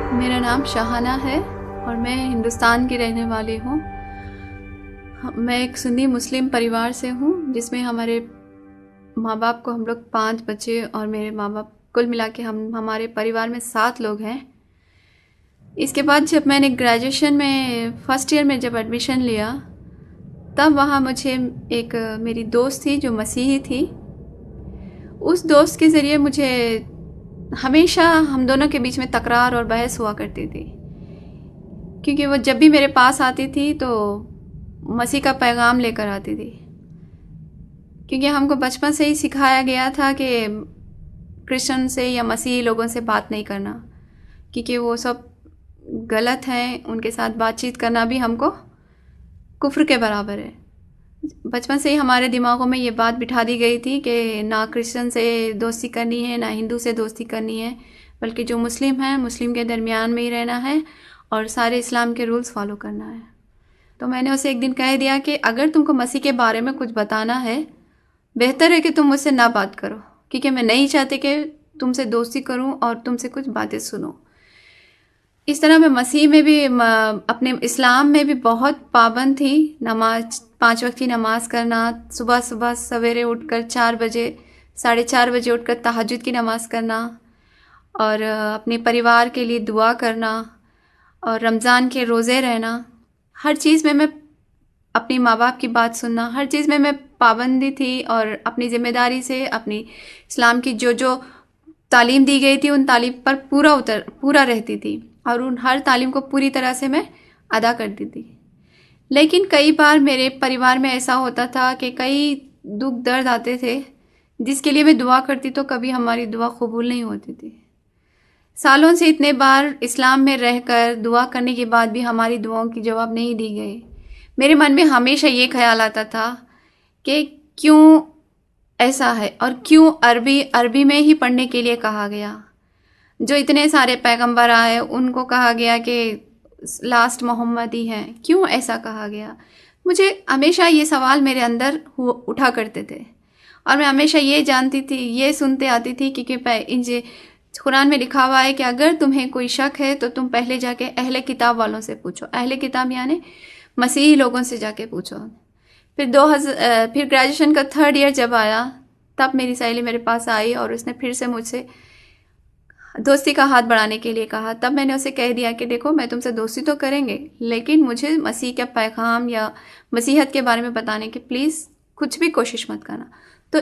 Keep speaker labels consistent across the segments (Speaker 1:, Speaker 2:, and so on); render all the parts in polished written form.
Speaker 1: मेरा नाम शाहाना है और मैं हिंदुस्तान की रहने वाली हूँ। मैं एक सुन्नी मुस्लिम परिवार से हूँ जिसमें हमारे माँ बाप को हम लोग 5 बच्चे और मेरे माँ बाप कुल मिला के हमारे परिवार में 7 लोग हैं। इसके बाद जब मैंने ग्रेजुएशन में फर्स्ट ईयर में जब एडमिशन लिया तब वहाँ मुझे एक मेरी दोस्त थी जो मसीही थी। उस दोस्त के ज़रिए मुझे हमेशा हम दोनों के बीच में तकरार और बहस हुआ करती थी, क्योंकि वो जब भी मेरे पास आती थी तो मसीह का पैगाम लेकर आती थी। क्योंकि हमको बचपन से ही सिखाया गया था कि क्रिश्चियन से या मसीही लोगों से बात नहीं करना, क्योंकि वो सब गलत हैं, उनके साथ बातचीत करना भी हमको कुफ्र के बराबर है। बचपन से ही हमारे दिमागों में ये बात बिठा दी गई थी कि ना क्रिश्चियन से दोस्ती करनी है, ना हिंदू से दोस्ती करनी है, बल्कि जो मुस्लिम हैं मुस्लिम के दरमियान में ही रहना है और सारे इस्लाम के रूल्स फॉलो करना है। तो मैंने उसे एक दिन कह दिया कि अगर तुमको मसीह के बारे में कुछ बताना है, बेहतर है कि तुम मुझसे ना बात करो, क्योंकि मैं नहीं चाहती कि तुमसे दोस्ती करूं और तुमसे कुछ बातें सुनूं। इस तरह मैं मसीह में भी अपने इस्लाम में भी बहुत पाबंद थी। नमाज 5 वक्त की नमाज करना, सुबह सुबह सवेरे उठकर 4 बजे 4:30 बजे उठकर तहज्जुद की नमाज करना और अपने परिवार के लिए दुआ करना और रमज़ान के रोज़े रहना। हर चीज़ में मैं अपनी माँ बाप की बात सुनना, हर चीज़ में मैं पाबंदी थी और अपनी ज़िम्मेदारी से अपनी इस्लाम की जो जो तालीम दी गई थी उन तालीम पर पूरा रहती थी और उन हर तालीम को पूरी तरह से मैं अदा करती थी। लेकिन कई बार मेरे परिवार में ऐसा होता था कि कई दुख दर्द आते थे जिसके लिए मैं दुआ करती तो कभी हमारी दुआ कबूल नहीं होती थी। सालों से इतने बार इस्लाम में रहकर दुआ करने के बाद भी हमारी दुआओं की जवाब नहीं दी गई। मेरे मन में हमेशा ये ख्याल आता था कि क्यों ऐसा है और क्यों अरबी में ही पढ़ने के लिए कहा गया। जो इतने सारे पैगंबर आए उनको कहा गया कि लास्ट मोहम्मद ही हैं, क्यों ऐसा कहा गया। मुझे हमेशा ये सवाल मेरे अंदर उठा करते थे और मैं हमेशा ये जानती थी, ये सुनते आती थी कि कुरान में लिखा हुआ है कि अगर तुम्हें कोई शक है तो तुम पहले जाके अहले किताब वालों से पूछो। अहले किताब यानी मसीही लोगों से जाके पूछो। फिर ग्रेजुएशन का 3rd ईयर जब आया तब मेरी सहेली मेरे पास आई और उसने फिर से मुझसे दोस्ती का हाथ बढ़ाने के लिए कहा। तब मैंने उसे कह दिया कि देखो, मैं तुमसे दोस्ती तो करेंगे लेकिन मुझे मसीह का पैगाम या मसीहत के बारे में बताने की प्लीज़ कुछ भी कोशिश मत करना। तो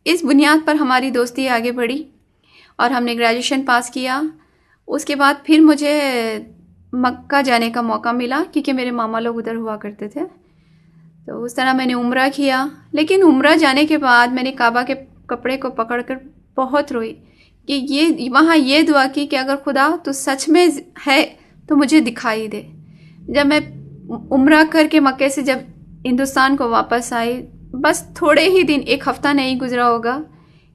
Speaker 1: इस बुनियाद पर हमारी दोस्ती आगे बढ़ी और हमने ग्रेजुएशन पास किया। उसके बाद फिर मुझे मक्का जाने का मौका मिला क्योंकि मेरे मामा लोग उधर हुआ करते थे। तो उस तरह मैंने उम्रा किया। लेकिन उम्रा जाने के बाद मैंने काबा के कपड़े को पकड़कर बहुत रोई कि ये वहाँ ये दुआ की कि अगर खुदा तो सच में है तो मुझे दिखाई दे। जब मैं उम्रा करके मक्के से जब हिंदुस्तान को वापस आई, बस थोड़े ही दिन, 1 हफ्ता नहीं गुजरा होगा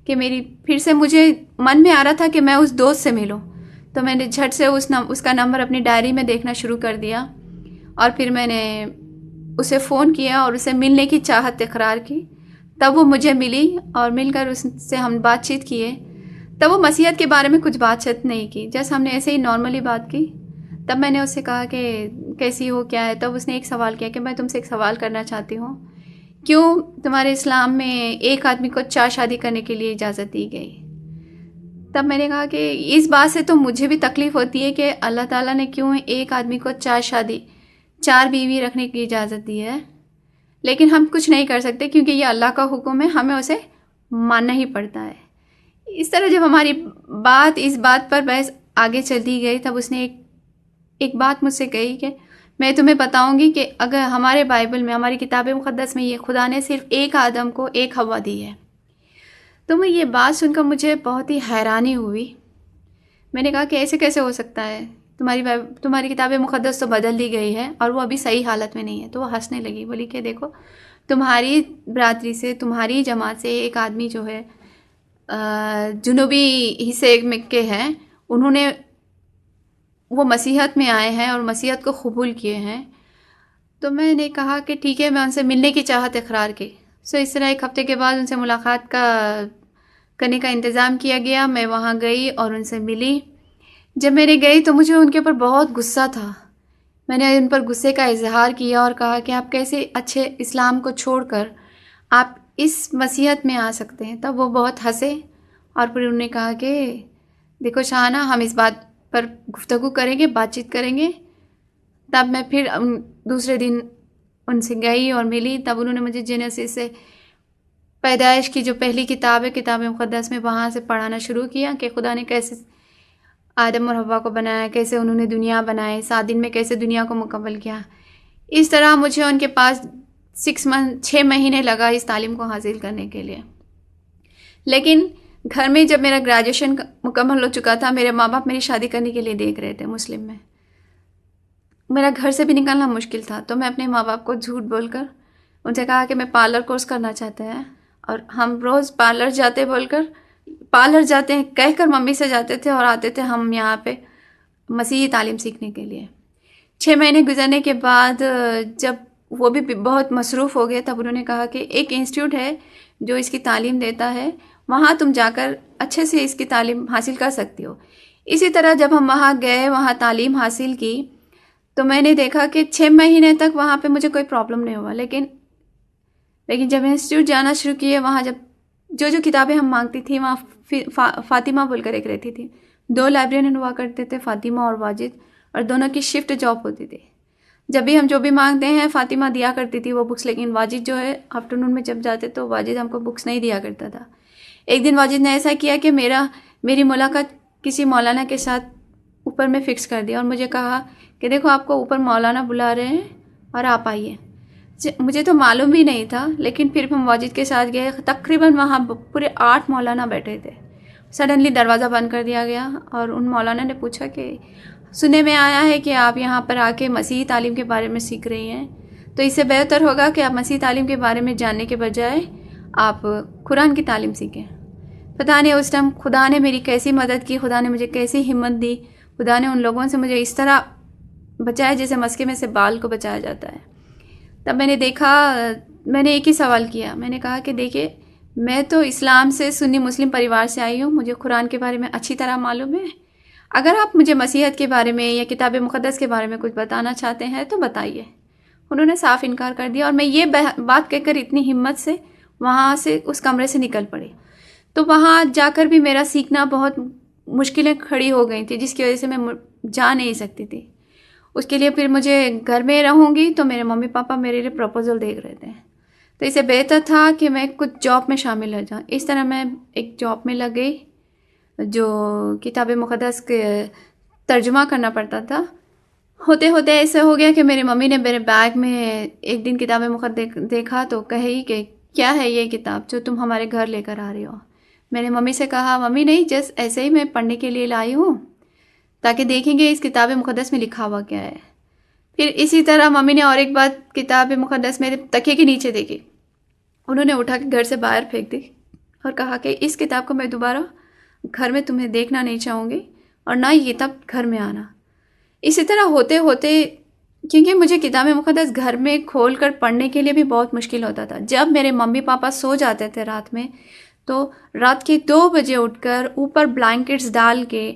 Speaker 1: कि मेरी फिर से मुझे मन में आ रहा था कि मैं उस दोस्त से मिलूं। तो मैंने झट से उसका नंबर अपनी डायरी में देखना शुरू कर दिया और फिर मैंने उसे फ़ोन किया और उसे मिलने की चाहत इकरार की। तब वो मुझे मिली और मिलकर उससे हम बातचीत किए। तब वो मसीहत के बारे में कुछ बातचीत नहीं की, जैसे हमने ऐसे ही नॉर्मली बात की। तब मैंने उससे कहा कि कैसी हो, क्या है। तब उसने एक सवाल किया कि मैं तुमसे एक सवाल करना चाहती हूँ, क्यों तुम्हारे इस्लाम में एक आदमी को 4 शादी करने के लिए इजाज़त दी गई। तब मैंने कहा कि इस बात से तो मुझे भी तकलीफ़ होती है कि अल्लाह ताला ने क्यों एक आदमी को 4 बीवी रखने की इजाज़त दी है, लेकिन हम कुछ नहीं कर सकते क्योंकि ये अल्लाह का हुक्म है, हमें उसे मानना ही पड़ता है। इस तरह जब हमारी इस बात पर बहस आगे चलती गई तब उसने एक बात मुझसे कही कि मैं तुम्हें बताऊंगी कि अगर हमारे बाइबल में, हमारी किताब मुक़द्दस में, ये खुदा ने सिर्फ एक आदम को एक हवा दी है। तो मैं ये बात सुनकर मुझे बहुत ही हैरानी हुई। मैंने कहा कि ऐसे कैसे हो सकता है, तुम्हारी किताब मुक़द्दस तो बदल दी गई है और वो अभी सही हालत में नहीं है। तो वो हंसने लगी, बोली कि देखो, तुम्हारी बरादरी से, तुम्हारी जमात से एक आदमी जो है जुनूबी हिस्से में के हैं, वो मसीहत में आए हैं और मसीहत को कबूल किए हैं। तो मैंने कहा कि ठीक है, मैं उनसे मिलने की चाहत इकरार की। सो इस तरह 1 हफ्ते के बाद उनसे मुलाकात करने का इंतज़ाम किया गया। मैं वहाँ गई और उनसे मिली। जब मैंने गई तो मुझे उनके ऊपर बहुत गुस्सा था। मैंने उन पर गुस्से का इजहार किया और कहा कि आप कैसे अच्छे इस्लाम को छोड़कर आप इस मसीहत में आ सकते हैं। तब वो बहुत हंसे और फिर उन्होंने कहा कि देखो शाहाना, हम इस बात पर गुफ्तगू करेंगे, बातचीत करेंगे। तब मैं फिर दूसरे दिन उनसे गई और मिली। तब उन्होंने मुझे जेनेसिस से, पैदाइश की जो पहली किताब है, किताब मुक़द्दस में, वहाँ से पढ़ाना शुरू किया कि खुदा ने कैसे आदम और हव्वा को बनाया, कैसे उन्होंने दुनिया बनाई, 7 दिन में कैसे दुनिया को मुकम्मल किया। इस तरह मुझे उनके पास 6 महीने लगा इस तालीम को हासिल करने के लिए। लेकिन घर में जब मेरा ग्रेजुएशन मुकम्मल हो चुका था, मेरे माँ बाप मेरी शादी करने के लिए देख रहे थे मुस्लिम में। मेरा घर से भी निकलना मुश्किल था, तो मैं अपने माँ बाप को झूठ बोलकर उनसे कहा कि मैं पार्लर कोर्स करना चाहते हैं, और हम रोज़ पार्लर जाते हैं कहकर मम्मी से जाते थे और आते थे हम यहाँ पे मसीही तालीम सीखने के लिए। 6 महीने गुजरने के बाद जब वो भी बहुत मसरूफ़ हो गए, तब उन्होंने कहा कि एक इंस्टीट्यूट है जो इसकी तालीम देता है, वहाँ तुम जाकर अच्छे से इसकी तालीम हासिल कर सकती हो। इसी तरह जब हम वहाँ गए, वहाँ तालीम हासिल की, तो मैंने देखा कि 6 महीने तक वहाँ पे मुझे कोई प्रॉब्लम नहीं हुआ। लेकिन जब इंस्टीट्यूट जाना शुरू किए, वहाँ जब जो किताबें हम मांगती थी, वहाँ फ़ातिमा बोलकर एक रहती थी। 2 लाइब्रेरियन हुआ करते थे, फ़ातिमा और वाजिद, और दोनों की शिफ्ट जॉब होती थी। जब भी हम जो भी मांगते हैं, फ़ातिमा दिया करती थी वो बुक्स, लेकिन वाजिद जो है आफ्टरनून में जब जाते तो वाजिद हमको बुक्स नहीं दिया करता था। एक दिन वाजिद ने ऐसा किया कि मेरी मुलाकात किसी मौलाना के साथ ऊपर में फ़िक्स कर दिया और मुझे कहा कि देखो आपको ऊपर मौलाना बुला रहे हैं और आप आइए। मुझे तो मालूम भी नहीं था, लेकिन फिर हम वाजिद के साथ गए। तकरीबन वहाँ पूरे 8 मौलाना बैठे थे। सडनली दरवाज़ा बंद कर दिया गया और उन मौलाना ने पूछा कि सुनने में आया है कि आप यहाँ पर आके मसीही तालीम के बारे में सीख रही हैं, तो इससे बेहतर होगा कि आप मसीही तालीम के बारे में जानने के बजाय आप कुरान की तालीम सीखें। पता नहीं उस टाइम खुदा ने मेरी कैसी मदद की, खुदा ने मुझे कैसी हिम्मत दी, खुदा ने उन लोगों से मुझे इस तरह बचाया जैसे मस्के में से बाल को बचाया जाता है। तब मैंने एक ही सवाल किया। मैंने कहा कि देखिए, मैं तो इस्लाम से, सुन्नी मुस्लिम परिवार से आई हूँ, मुझे कुरान के बारे में अच्छी तरह मालूम है। अगर आप मुझे मसीहत के बारे में या किताब मुक़द्दस के बारे में कुछ बताना चाहते हैं तो बताइए। उन्होंने साफ इनकार कर दिया और मैं ये बात कहकर इतनी हिम्मत से वहाँ से उस कमरे से निकल पड़ी। तो वहाँ जाकर भी मेरा सीखना बहुत मुश्किलें खड़ी हो गई थी, जिसकी वजह से मैं जा नहीं सकती थी। उसके लिए फिर मुझे घर में रहूँगी तो मेरे मम्मी पापा मेरे लिए प्रपोज़ल देख रहे थे, तो इससे बेहतर था कि मैं कुछ जॉब में शामिल हो जाऊँ। इस तरह मैं एक जॉब में लग गई जो किताब मुक़द्दस के तर्जुमा करना पड़ता था। होते होते ऐसे हो गया कि मेरी मम्मी ने मेरे बैग में एक दिन किताब मुक़द्दस देखा तो कही कि क्या है ये किताब जो तुम हमारे घर लेकर आ रही हो। मैंने मम्मी से कहा, मम्मी नहीं, जस्ट ऐसे ही मैं पढ़ने के लिए लाई हूँ ताकि देखेंगे इस किताब मुक़द्दस में लिखा हुआ क्या है। फिर इसी तरह मम्मी ने और एक बात किताब मुक़द्दस मेरे तकिए के नीचे देखी। उन्होंने उठा के घर से बाहर फेंक दी और कहा कि इस किताब को मैं दोबारा घर में तुम्हें देखना नहीं चाहूँगी और ना ये किताब घर में आना। इसी तरह होते होते, क्योंकि मुझे किताब मुक़द्दस घर में खोल कर पढ़ने के लिए भी बहुत मुश्किल होता था। जब मेरे मम्मी पापा सो जाते थे रात में, तो रात के 2 बजे उठकर ऊपर ब्लैंकेट्स डाल के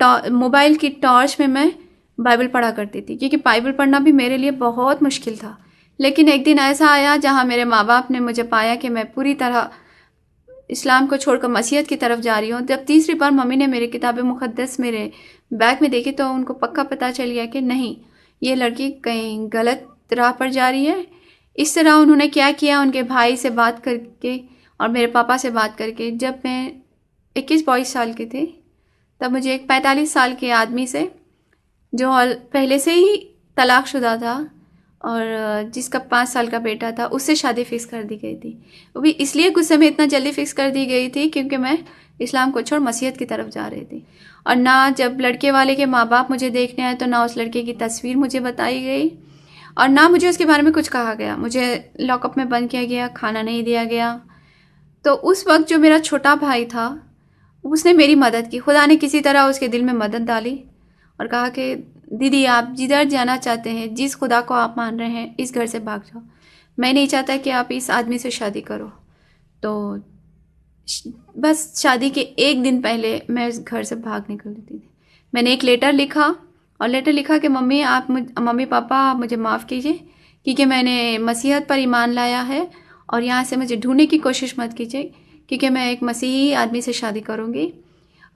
Speaker 1: मोबाइल की टॉर्च में मैं बाइबल पढ़ा करती थी, क्योंकि बाइबल पढ़ना भी मेरे लिए बहुत मुश्किल था। लेकिन एक दिन ऐसा आया जहाँ मेरे माँ बाप ने मुझे पाया कि मैं पूरी तरह इस्लाम को छोड़कर मसीहत की तरफ जा रही हूँ। जब तीसरी बार मम्मी ने मेरी किताब मुक़द्दस मेरे बैग में देखी तो उनको पक्का पता चल गया कि नहीं, ये लड़की कहीं गलत राह पर जा रही है। इस तरह उन्होंने क्या किया, उनके भाई से बात करके और मेरे पापा से बात करके, जब मैं 21-22 साल की थी, तब मुझे एक 45 साल के आदमी से, जो पहले से ही तलाक़शुदा था और जिसका 5 साल का बेटा था, उससे शादी फ़िक्स कर दी गई थी। वो भी इसलिए गुस्से में इतना जल्दी फ़िक्स कर दी गई थी क्योंकि मैं इस्लाम को छोड़ मसीहत की तरफ जा रही थी। और ना जब लड़के वाले के माँ बाप मुझे देखने आए तो ना उस लड़के की तस्वीर मुझे बताई गई और ना मुझे उसके बारे में कुछ कहा गया। मुझे लॉकअप में बंद किया गया, खाना नहीं दिया गया। तो उस वक्त जो मेरा छोटा भाई था, उसने मेरी मदद की। खुदा ने किसी तरह उसके दिल में मदद डाली और कहा कि दीदी, आप जिधर जाना चाहते हैं, जिस खुदा को आप मान रहे हैं, इस घर से भाग जाओ। मैं नहीं चाहता कि आप इस आदमी से शादी करो। तो बस शादी के 1 दिन पहले मैं उस घर से भाग निकली थी। मैंने एक लेटर लिखा और लेटर लिखा कि मम्मी पापा आप मुझे माफ़ कीजिए क्योंकि मैंने मसीहत पर ईमान लाया है और यहाँ से मुझे ढूंढने की कोशिश मत कीजिए क्योंकि मैं एक मसीही आदमी से शादी करूँगी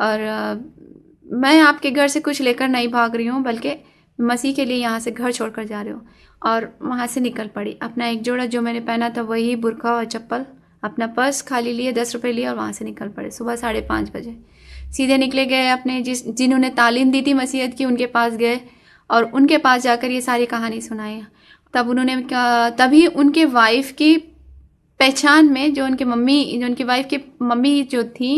Speaker 1: और मैं आपके घर से कुछ लेकर नहीं भाग रही हूँ बल्कि मसीह के लिए यहाँ से घर छोड़कर जा रही हूँ। और वहाँ से निकल पड़ी। अपना एक जोड़ा जो मैंने पहना था वही बुर्का और चप्पल, अपना पर्स खाली लिए, 10 रुपये लिए और वहाँ से निकल पड़े। सुबह 5:30 बजे सीधे निकले गए अपने जिन्होंने तालीम दी थी मसीहत की उनके पास गए और उनके पास जाकर ये सारी कहानी सुनाई। तभी उनके वाइफ की पहचान में जो उनकी वाइफ की मम्मी जो थी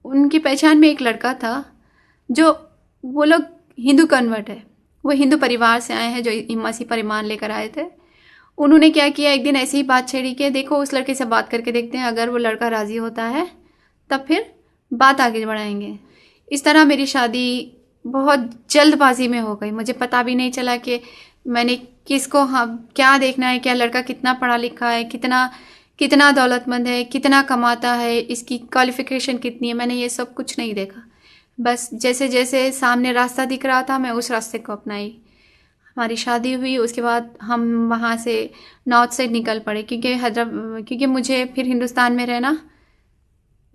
Speaker 1: उनकी पहचान में एक लड़का था जो वो लोग हिंदू कन्वर्ट है, वो हिंदू परिवार से आए हैं जो मसीह पर ईमान लेकर आए थे। उन्होंने क्या किया, एक दिन ऐसी ही बात छेड़ी कि देखो उस लड़के से बात करके देखते हैं, अगर वो लड़का राज़ी होता है तब फिर बात आगे बढ़ाएंगे। इस तरह मेरी शादी बहुत जल्दबाजी में हो गई। मुझे पता भी नहीं चला कि मैंने किसको क्या देखना है, क्या लड़का कितना पढ़ा लिखा है, कितना दौलतमंद है, कितना कमाता है, इसकी क्वालिफ़िकेशन कितनी है, मैंने ये सब कुछ नहीं देखा। बस जैसे जैसे सामने रास्ता दिख रहा था मैं उस रास्ते को अपनाई। हमारी शादी हुई, उसके बाद हम वहाँ से नॉर्थ साइड निकल पड़े क्योंकि मुझे फिर हिंदुस्तान में रहना,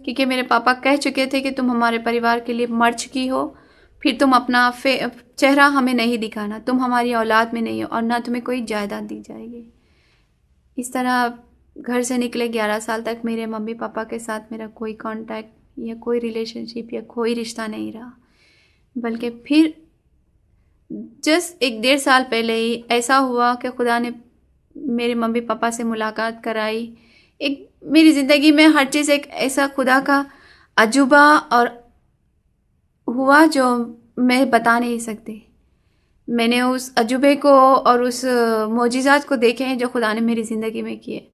Speaker 1: क्योंकि मेरे पापा कह चुके थे कि तुम हमारे परिवार के लिए मर चुकी हो, फिर तुम अपना चेहरा हमें नहीं दिखाना, तुम हमारी औलाद में नहीं हो और ना तुम्हें कोई जायदाद दी जाएगी। इस तरह घर से निकले 11 साल तक मेरे मम्मी पापा के साथ मेरा कोई कांटेक्ट या कोई रिलेशनशिप या कोई रिश्ता नहीं रहा। बल्कि फिर जस्ट 1-1.5 साल पहले ही ऐसा हुआ कि खुदा ने मेरे मम्मी पापा से मुलाकात कराई। एक मेरी ज़िंदगी में हर चीज़ एक ऐसा खुदा का अजूबा और हुआ जो मैं बता नहीं सकती। मैंने उस अजूबे को और उस मोजिज़ात को देखे हैं जो खुदा ने मेरी ज़िंदगी में किए।